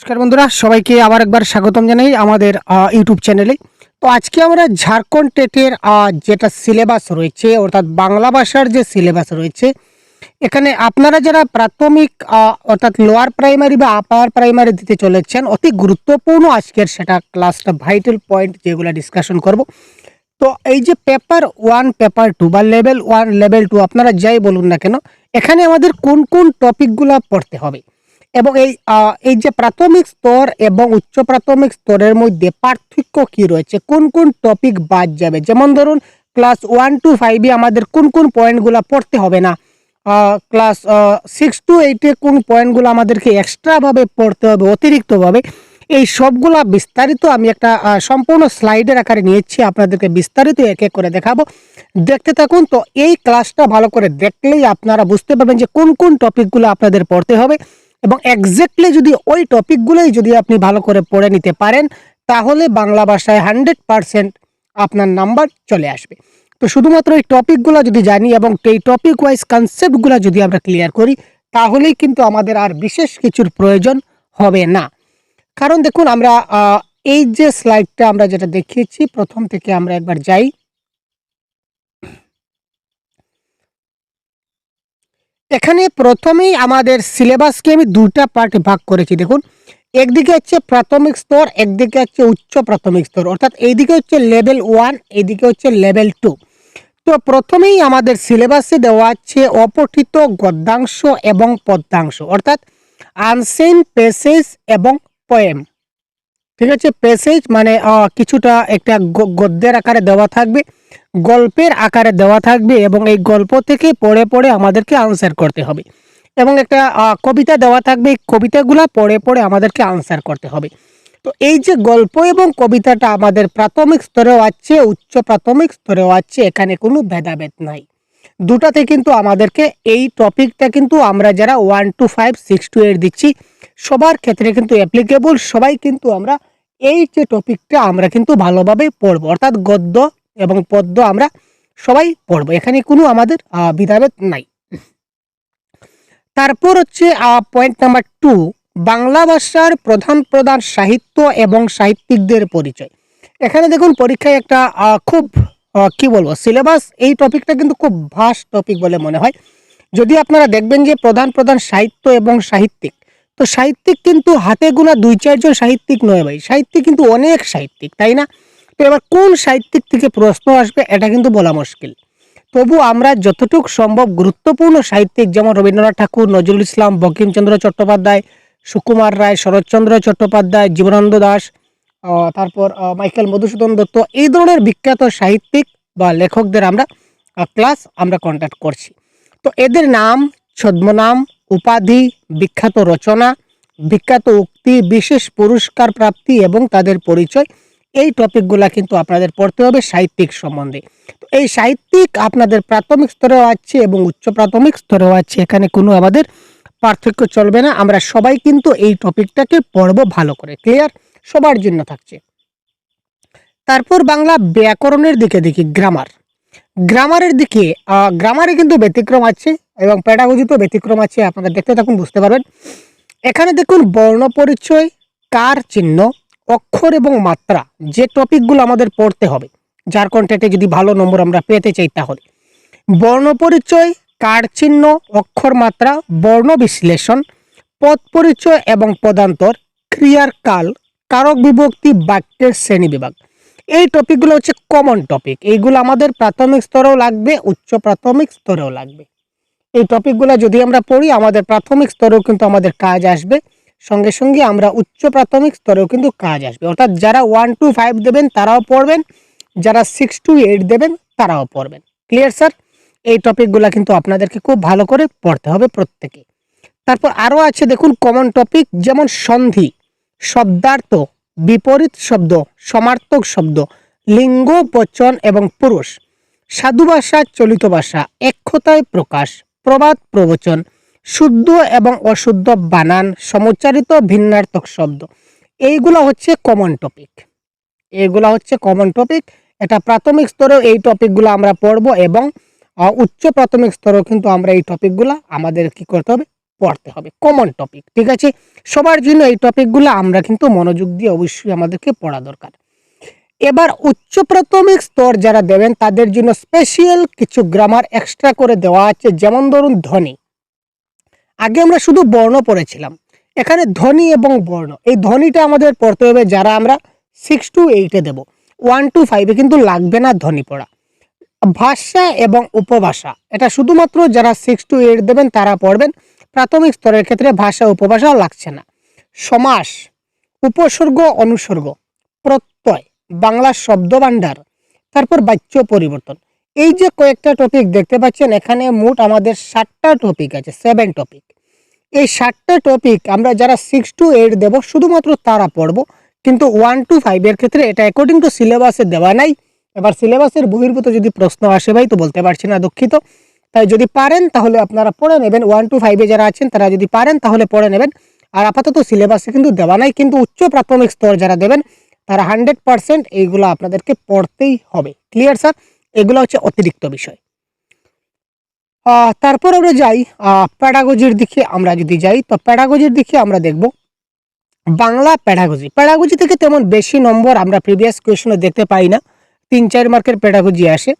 নমস্কার বন্ধুরা, সবাইকে আবার একবার স্বাগতম জানাই আমাদের ইউটিউব চ্যানেলে। তো আজকে আমরা ঝাড়খণ্ড টেটের যেটা সিলেবাস রয়েছে, অর্থাৎ বাংলা ভাষার যে সিলেবাস রয়েছে, এখানে আপনারা যারা প্রাথমিক অর্থাৎ লোয়ার প্রাইমারি বা আপার প্রাইমারি দিতে চলেছেন, অতি গুরুত্বপূর্ণ আজকের সেটা ক্লাসটা ভাইটাল পয়েন্ট যেগুলো ডিসকাশন করব। তো এই যে পেপার 1 পেপার 2 বা লেভেল 1 লেভেল 2 আপনারা যাই বলুন না কেন, এখানে আমাদের কোন কোন টপিকগুলো পড়তে হবে এবং এই যে প্রাথমিক স্তর এবং উচ্চ প্রাথমিক স্তরের মধ্যে পার্থক্য কি রয়েছে, কোন কোন টপিক বাদ যাবে, যেমন ধরুন ক্লাস 1 to 5 এ আমাদের কোন কোন পয়েন্টগুলো পড়তে হবে না, ক্লাস 6 to 8 এ কোন পয়েন্টগুলো আমাদেরকে এক্সট্রাভাবে পড়তে হবে অতিরিক্তভাবে, এই সবগুলা বিস্তারিত আমি একটা সম্পূর্ণ স্লাইডের আকারে নিয়েছি, আপনাদেরকে বিস্তারিত এক এক করে দেখাবো। দেখতে থাকুন। তো এই ক্লাসটা ভালো করে দেখলেই আপনারা বুঝতে পারবেন যে কোন কোন টপিকগুলো আপনাদের পড়তে হবে এবং এক্স্যাক্টলি যদি ওই টপিকগুলোই যদি আপনি ভালো করে পড়ে নিতে পারেন, তাহলে বাংলা ভাষায় 100% আপনার নাম্বার চলে আসবে। তো শুধুমাত্র এই টপিকগুলো যদি জানি এবং এই টপিক ওয়াইজ কনসেপ্টগুলো যদি আমরা ক্লিয়ার করি, তাহলেই কিন্তু আমাদের আর বিশেষ কিছুর প্রয়োজন হবে না। কারণ দেখুন, আমরা এই যে স্লাইডটা আমরা যেটা দেখিয়েছি, প্রথম থেকে আমরা একবার যাই। এখানে প্রথমেই আমাদের সিলেবাসকে আমি দুটা পার্টে ভাগ করেছি। দেখুন, একদিকে হচ্ছে প্রাথমিক স্তর, একদিকে হচ্ছে উচ্চ প্রাথমিক স্তর, অর্থাৎ এইদিকে হচ্ছে লেভেল 1, এইদিকে হচ্ছে লেভেল 2। তো প্রথমেই আমাদের সিলেবাসে দেওয়া আছে অপঠিত গদ্যাংশ এবং পদ্যাংশ, অর্থাৎ আনসেন প্যাসেজ এবং পোয়েম। ঠিক আছে, প্যাসেজ মানে কিছুটা একটা গদ্যের আকারে দেওয়া থাকবে, গল্পের আকারে দেওয়া থাকবে এবং এই গল্প থেকে পড়ে পড়ে আমাদেরকে আনসার করতে হবে, এবং একটা কবিতা দেওয়া থাকবে, এই কবিতাগুলো পড়ে পড়ে আমাদেরকে আনসার করতে হবে। তো এই যে গল্প এবং কবিতাটা আমাদের প্রাথমিক স্তরেও আছে, উচ্চ প্রাথমিক স্তরেও আছে, এখানে কোনো ভেদাভেদ নাই। দুটাতে কিন্তু আমাদেরকে এই টপিকটা কিন্তু আমরা যারা 1 to 5 6 to 8 দিচ্ছি, সবার ক্ষেত্রে কিন্তু অ্যাপ্লিকেবল। সবাই কিন্তু আমরা এই যে টপিকটা আমরা কিন্তু ভালোভাবে পড়বো, অর্থাৎ গদ্য এবং পদ্য আমরা সবাই পড়বো, এখানে কোনো আমাদের ভেদাভেদ নাই। তারপর হচ্ছে পয়েন্ট নাম্বার 2, বাংলা ভাষার প্রধান প্রধান সাহিত্য এবং সাহিত্যিকদের পরিচয়। এখানে দেখুন, পরীক্ষায় একটা খুব কি বলবো, সিলেবাস এই টপিকটা কিন্তু খুব ভাস্ট টপিক বলে মনে হয়। যদি আপনারা দেখবেন যে প্রধান প্রধান সাহিত্য এবং সাহিত্যিক, তো সাহিত্যিক কিন্তু হাতে গোনা 2-4 জন সাহিত্যিক নয় ভাই, সাহিত্যিক কিন্তু অনেক সাহিত্যিক, তাই না? তো এবার কোন সাহিত্যিক থেকে প্রশ্ন আসবে এটা কিন্তু বলা মুশকিল। তবু আমরা যতটুকু সম্ভব গুরুত্বপূর্ণ সাহিত্যিক, যেমন রবীন্দ্রনাথ ঠাকুর, নজরুল ইসলাম, বঙ্কিমচন্দ্র চট্টোপাধ্যায়, সুকুমার রায়, শরৎচন্দ্র চট্টোপাধ্যায়, জীবনানন্দ দাশ, তারপর মাইকেল মধুসূদন দত্ত, এই ধরনের বিখ্যাত সাহিত্যিক বা লেখকদের আমরা ক্লাস আমরা কন্ডাক্ট করছি। তো এদের নাম, ছদ্মনাম, উপাধি, বিখ্যাত রচনা, বিখ্যাত উক্তি, বিশেষ পুরস্কার প্রাপ্তি এবং তাদের পরিচয়, এই টপিকগুলা কিন্তু আপনাদের পড়তে হবে সাহিত্যিক সম্বন্ধে। তো এই সাহিত্যিক আপনাদের প্রাথমিক স্তরেও আছে এবং উচ্চ প্রাথমিক স্তরেও আছে, এখানে কোনো আমাদের পার্থক্য চলবে না। আমরা সবাই কিন্তু এই টপিকটাকে পড়বো ভালো করে, ক্লিয়ার? সবার জন্য থাকছে। তারপর বাংলা ব্যাকরণের দিকে দেখি, গ্রামার। গ্রামারের দিকে গ্রামারে কিন্তু ব্যতিক্রম আছে এবং প্যাডাগজিতেও ব্যতিক্রম আছে, আপনারা দেখতে থাকুন, বুঝতে পারবেন। এখানে দেখুন, বর্ণ পরিচয়, কার চিহ্ন, অক্ষর এবং মাত্রা, যে টপিকগুলো আমাদের পড়তে হবে ঝাড়খণ্ড টেটে যদি ভালো নম্বর আমরা পেতে চাই, তাহলে বর্ণ পরিচয়, কার চিহ্ন, অক্ষর মাত্রা, বর্ণ বিশ্লেষণ, পদ পরিচয় এবং পদান্তর, ক্রিয়ার কাল, কারক বিভক্তি, বাক্যের শ্রেণী বিভাগ, এই টপিকগুলো হচ্ছে কমন টপিক। এইগুলো আমাদের প্রাথমিক স্তরেও লাগবে, উচ্চ প্রাথমিক স্তরেও লাগবে। এই টপিকগুলো যদি আমরা পড়ি, আমাদের প্রাথমিক স্তরেও কিন্তু আমাদের কাজ আসবে, সঙ্গে সঙ্গে আমরা উচ্চ প্রাথমিক স্তরেও কিন্তু কাজ আসবে। অর্থাৎ যারা 1 to 5 দেবেন তারাও পড়বেন, যারা 6 to 8 দেবেন তারাও পড়বেন। Clear sir? এই টপিকগুলো কিন্তু আপনাদেরকে খুব ভালো করে পড়তে হবে প্রত্যেকে। তারপর আরও আছে দেখুন কমন টপিক, যেমন সন্ধি, শব্দার্থ, বিপরীত শব্দ, সমার্থক শব্দ, লিঙ্গ, বচন এবং পুরুষ, সাধু ভাষা, চলিত ভাষা, একতায় প্রকাশ, প্রবাদ প্রবচন, শুদ্ধ এবং অশুদ্ধ বানান, সমুচ্চারিত ভিন্নার্থক শব্দ, এইগুলো হচ্ছে কমন টপিক। এগুলা হচ্ছে কমন টপিক। এটা প্রাথমিক স্তরেও এই টপিকগুলো আমরা পড়ব এবং উচ্চ প্রাথমিক স্তরেও কিন্তু আমরা এই টপিকগুলো আমাদের কি করতে হবে, পড়তে হবে, কমন টপিক। ঠিক আছে, সবার জন্য এই টপিকগুলো আমরা কিন্তু মনোযোগ দিয়ে অবশ্যই আমাদেরকে পড়া দরকার। এবার উচ্চ প্রাথমিক স্তর যারা দেবেন তাদের জন্য স্পেশাল কিছু গ্রামার এক্সট্রা করে দেওয়া আছে। যেমন ধরুন ধ্বনি, আগে আমরা শুধু বর্ণ পড়েছিলাম, এখানে ধ্বনি এবং বর্ণ, এই ধ্বনিটা আমাদের পড়তে হবে যারা আমরা 6 to 8-এ দেবো। 1 to 5-এ কিন্তু লাগবে না ধ্বনি পড়া। ভাষা এবং উপভাষা, এটা শুধুমাত্র যারা 6 to 8 দেবেন তারা পড়বেন। প্রাথমিক স্তরের ক্ষেত্রে ভাষা উপভাষাও লাগছে না। সমাস, উপসর্গ অনুসর্গ, প্রত্যয়, বাংলা শব্দভাণ্ডার, তারপর বাক্য পরিবর্তন, এই যে কয়েকটা টপিক দেখতে পাচ্ছেন এখানে মোট আমাদের 7টা টপিক আছে, 7 টপিক। এই 7টা টপিক আমরা যারা 6 to 8 দেব শুধুমাত্র তারা পড়বো, কিন্তু 1 to 5 এর ক্ষেত্রে এটা অ্যাকর্ডিং টু সিলেবাসে দেওয়া নাই। এবার সিলেবাসের বহির্ভূত যদি প্রশ্ন আসে ভাই তো বলতে পারছি না, দুঃখিত। তাই যদি পারেন তাহলে আপনারা পড়ে নেবেন, 1 to 5-এ যারা আছেন তারা যদি পারেন তাহলে পড়ে নেবেন। আর আপাতত সিলেবাসে কিন্তু দেওয়া নাই, কিন্তু উচ্চ প্রাথমিক স্তর যারা দেবেন তারা 100% এইগুলো আপনাদেরকে পড়তেই হবে। Clear sir? এগুলো হচ্ছে অতিরিক্ত বিষয়। তারপর আমরা যাই প্যাডাগজির দিকে। আমরা যদি যাই তো প্যাডাগজির দিকে আমরা দেখব বাংলা প্যাডাগজি। প্যাডাগজি থেকে তেমন বেশি নম্বর আমরা প্রিভিয়াস কোয়েশনে দেখতে পাই না, 3-4 মার্কের প্যাডাগজি আসে,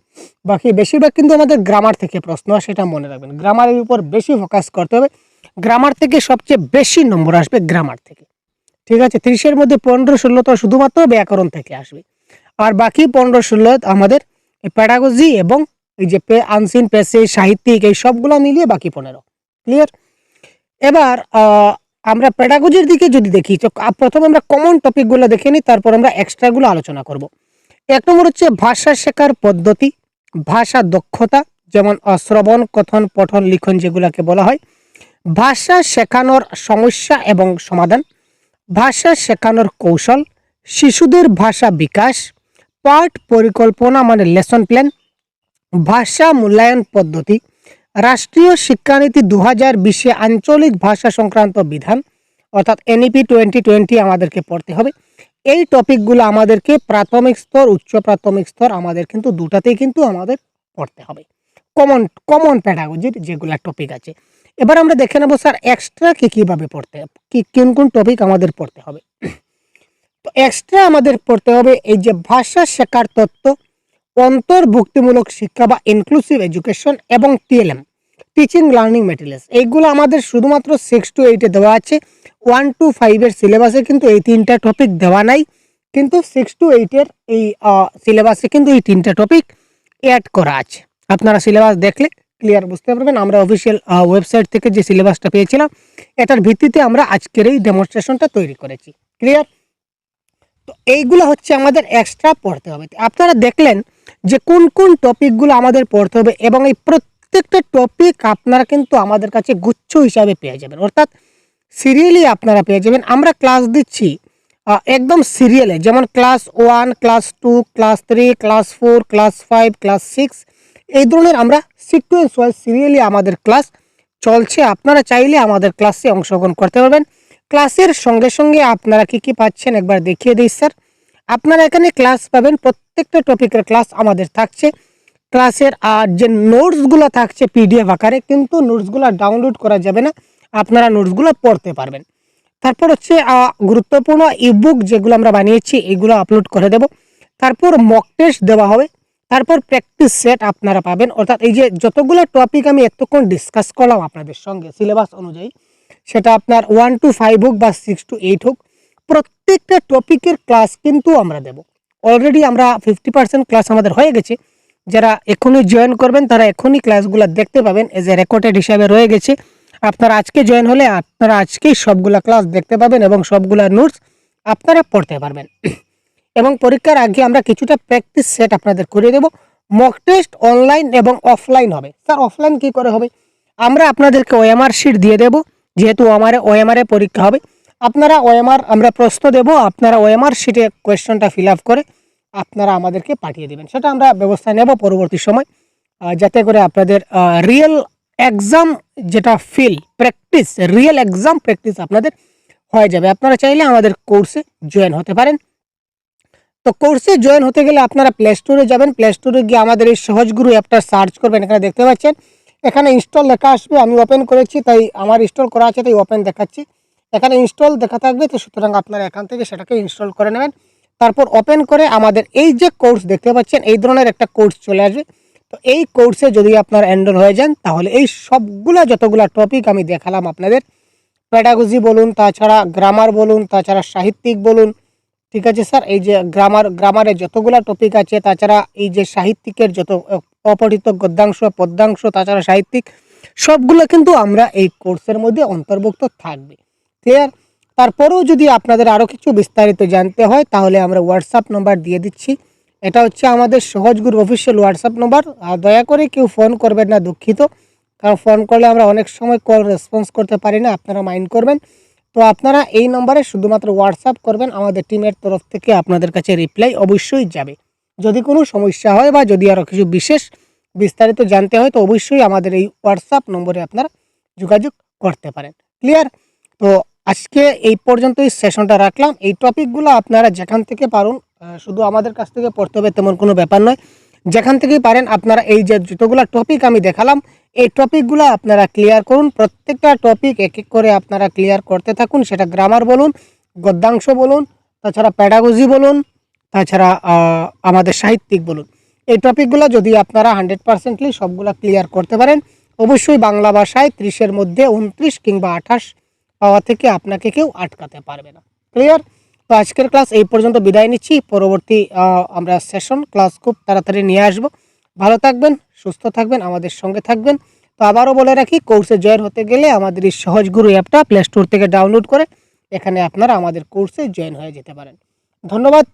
বাকি বেশিরভাগ কিন্তু আমাদের গ্রামার থেকে প্রশ্ন আসে, এটা মনে রাখবেন। গ্রামারের উপর বেশি ফোকাস করতে হবে, গ্রামার থেকে সবচেয়ে বেশি নম্বর আসবে গ্রামার থেকে। ঠিক আছে, 30-এর মধ্যে 15-16 তো শুধুমাত্র ব্যাকরণ থেকে আসবে, আর বাকি 15-16 আমাদের প্যাডাগজি এবং এই যে আনসিন প্যাসেজ, সাহিত্যিক, এই সবগুলো মিলিয়ে বাকি 15। ক্লিয়ার? এবার আমরা প্যাডাগজির দিকে যদি দেখি তো প্রথমে আমরা কমন টপিকগুলো দেখে নিই, তারপর আমরা এক্সট্রাগুলো আলোচনা করব। 1 নম্বর হচ্ছে ভাষা শেখার পদ্ধতি, ভাষা দক্ষতা, যেমন শ্রবণ, কথন, পঠন, লিখন যেগুলোকে বলা হয়। ভাষা শেখানোর সমস্যা এবং সমাধান, ভাষা শেখানোর কৌশল, শিশুদের ভাষা বিকাশ, পাঠ পরিকল্পনা মানে লেসন প্ল্যান, ভাষা মূল্যায়ন পদ্ধতি, রাষ্ট্রীয় শিক্ষানীতি 2020-এ আঞ্চলিক ভাষা সংক্রান্ত বিধান অর্থাৎ এনইপি 2020 আমাদেরকে পড়তে হবে। এই টপিকগুলো আমাদেরকে প্রাথমিক স্তর, উচ্চ প্রাথমিক স্তর আমাদের কিন্তু দুটাতেই কিন্তু আমাদের পড়তে হবে, কমন কমন প্যাডাগজির যেগুলো টপিক আছে। এবার আমরা দেখে নেব স্যার এক্সট্রা কীভাবে পড়তে হবে, কোন কোন টপিক আমাদের পড়তে হবে। তো এক্সট্রা আমাদের পড়তে হবে এই যে ভাষা শেখার তত্ত্ব, অন্তর্ভুক্তিমূলক শিক্ষা বা ইনক্লুসিভ এডুকেশন, এবং টিএলএম, টিচিং লার্নিং ম্যাটেরিয়ালস, এইগুলো আমাদের শুধুমাত্র 6 to 8-এ দেওয়া আছে। 1 to 5-এর সিলেবাসে কিন্তু এই 3টা টপিক দেওয়া নাই, কিন্তু 6 to 8-এর এই সিলেবাসে কিন্তু এই 3টা টপিক অ্যাড করা আছে। আপনারা সিলেবাস দেখলে ক্লিয়ার বুঝতে পারবেন। আমরা অফিসিয়াল ওয়েবসাইট থেকে যে সিলেবাসটা পেয়েছিলাম এটার ভিত্তিতে আমরা আজকের এই ডেমনস্ট্রেশনটা তৈরি করেছি। ক্লিয়ার? তো এইগুলো হচ্ছে আমাদের এক্সট্রা পড়তে হবে। আপনারা দেখলেন যে কোন কোন টপিকগুলো আমাদের পড়তে হবে, এবং এই প্রত্যেকটা টপিক আপনারা কিন্তু আমাদের কাছে গুচ্ছ হিসাবে পেয়ে যাবেন, অর্থাৎ সিরিয়ালি আপনারা পেয়ে যাবেন। আমরা ক্লাস দিচ্ছি একদম সিরিয়ালে, যেমন class 1, class 2, class 3, class 4, class 5, class 6, এই ধরনের আমরা সিকোয়েন্স ওয়াইজ সিরিয়ালি আমাদের ক্লাস চলছে। আপনারা চাইলে আমাদের ক্লাসে অংশগ্রহণ করতে পারবেন। ক্লাসের সঙ্গে সঙ্গে আপনারা কি পাচ্ছেন একবার দেখিয়ে দিই স্যার। আপনারা এখানে ক্লাস পাবেন, প্রত্যেকটা টপিকের ক্লাস আমাদের থাকছে। ক্লাসের যে নোটসগুলো থাকছে পিডিএফ আকারে, কিন্তু নোটসগুলো ডাউনলোড করা যাবে না, আপনারা নোটসগুলো পড়তে পারবেন। তারপর হচ্ছে গুরুত্বপূর্ণ ইবুক যেগুলো আমরা বানিয়েছি এগুলো আপলোড করে দেব। তারপর মক টেস্ট দেওয়া হবে, তারপর প্র্যাকটিস সেট আপনারা পাবেন। অর্থাৎ এই যে যতগুলো টপিক আমি এতক্ষণ ডিসকাস করলাম আপনাদের সঙ্গে সিলেবাস অনুযায়ী, সেটা আপনার 1 to 5 হোক বা 6 to 8 হোক, প্রত্যেকটা টপিকের ক্লাস কিন্তু আমরা দেব। অলরেডি আমরা 50% ক্লাস আমাদের হয়ে গেছে। যারা এখনই জয়েন করবেন তারা এখনই ক্লাসগুলো দেখতে পাবেন, এজ এ রেকর্ডেড হিসাবে রয়ে গেছে। আপনারা আজকে জয়েন হলে আপনারা আজকেই সবগুলা ক্লাস দেখতে পাবেন এবং সবগুলা নোটস আপনারা পড়তে পারবেন। এবং পরীক্ষার আগে আমরা কিছুটা প্র্যাকটিস সেট আপনাদের করে দেব। মক টেস্ট অনলাইন এবং অফলাইন হবে। স্যার অফলাইন কি করে হবে? আমরা আপনাদেরকে ওএমআর শিট দিয়ে দেব, যেহেতু ওএমআর পরীক্ষা হবে। আপনারা ওএমআর আমরা প্রশ্ন দেব, আপনারা ওএমআর শিটে কোয়েশ্চনটা ফিল আপ করে আপনারা আমাদেরকে পাঠিয়ে দেবেন। সেটা আমরা ব্যবস্থা নেব পরবর্তী সময়, যাতে করে আপনাদের রিয়েল এক্সাম যেটা প্র্যাকটিস, রিয়েল এক্সাম প্র্যাকটিস আপনাদের হয়ে যাবে। আপনারা চাইলে আমাদের কোর্সে জয়েন হতে পারেন। তো কোর্সে জয়েন হতে গেলে আপনারা প্লে স্টোরে যাবেন, প্লে স্টোরে গিয়ে আমাদের এই সহজগুরু অ্যাপটা সার্চ করবেন। এখানে দেখতে পাচ্ছেন এখানে ইনস্টল লেখা আসবে, আমি ওপেন করেছি তাই আমার ইনস্টল করা আছে তাই ওপেন দেখাচ্ছি। এখানে ইনস্টল দেখা থাকবে, তো সুতরাং আপনারা এখান থেকে সেটাকে ইনস্টল করে নেবেন। তারপর ওপেন করে আমাদের এই যে কোর্স দেখতে পাচ্ছেন এই ধরনের একটা কোর্স চলে আসবে। তো এই কোর্সে যদি আপনার এনরোল হয়ে যান তাহলে এই সবগুলা যতগুলা টপিক আমি দেখালাম আপনাদের, প্যাডাগজি বলুন, তাছাড়া গ্রামার বলুন, তাছাড়া সাহিত্যিক বলুন, ঠিক আছে স্যার, এই যে গ্রামারের যতগুলা টপিক আছে, তাছাড়া এই যে সাহিত্যিকের যত অপঠিত গদ্যাংশ পদ্যাংশ, তাছাড়া সাহিত্যিক সবগুলো কিন্তু আমরা এই কোর্সের মধ্যে অন্তর্ভুক্ত থাকবে। ক্লিয়ার? তারপরেও যদি আপনাদের আরও কিছু বিস্তারিত জানতে হয় তাহলে আমরা হোয়াটসঅ্যাপ নাম্বার দিয়ে দিচ্ছি। এটা হচ্ছে আমাদের সহজগুরু অফিসিয়াল হোয়াটসঅ্যাপ নাম্বার। আর দয়া করে কেউ ফোন করবেন না, দুঃখিত, কারণ ফোন করলে আমরা অনেক সময় কল রেসপন্স করতে পারি না, আপনারা মাইন্ড করবেন। তো আপনারা এই নম্বরে শুধুমাত্র হোয়াটসঅ্যাপ করবেন, আমাদের টিমের তরফ থেকে আপনাদের কাছে রিপ্লাই অবশ্যই যাবে। যদি কোনো সমস্যা হয় বা যদি আরও কিছু বিশেষ বিস্তারিত জানতে হয় তো অবশ্যই আমাদের এই হোয়াটসঅ্যাপ নম্বরে আপনারা যোগাযোগ করতে পারেন। ক্লিয়ার? তো আজকে এই পর্যন্তই সেশনটা রাখলাম। এই টপিকগুলো আপনারা যেখান থেকে পারুন, শুধু আমাদের কাছ থেকে পড়তে হবে তেমন কোনো ব্যাপার নয়, যেখান থেকেই পারেন আপনারা এই যে যতগুলো টপিক আমি দেখালাম এই টপিকগুলো আপনারা ক্লিয়ার করুন। প্রত্যেকটা টপিক এক এক করে আপনারা ক্লিয়ার করতে থাকুন, সেটা গ্রামার বলুন, গদ্যাংশ বলুন, তাছাড়া প্যাডাগজি বলুন, তাছাড়া আমাদের সাহিত্যিক বলুন। এই টপিকগুলো যদি আপনারা 100%লি সবগুলো ক্লিয়ার করতে পারেন অবশ্যই বাংলা ভাষায় 30-এর মধ্যে 29 কিংবা 28 পাওয়া থেকে আপনাকে কেউ আটকাতে পারবে না। ক্লিয়ার? তো আজকের ক্লাস এই পর্যন্ত বিদায় নিচ্ছি। পরবর্তী আমরা সেশন ক্লাস খুব তাড়াতাড়ি নিয়ে আসব। ভালো থাকবেন, সুস্থ থাকবেন, আমাদের সঙ্গে থাকবেন। তো আবারও বলে রাখি, কোর্সে জয়েন হতে গেলে আমাদের এই সহজগুরু অ্যাপটা প্লে স্টোর থেকে ডাউনলোড করে এখানে আপনারা আমাদের কোর্সে জয়েন হয়ে যেতে পারেন। ধন্যবাদ।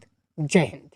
জয় হিন্দ।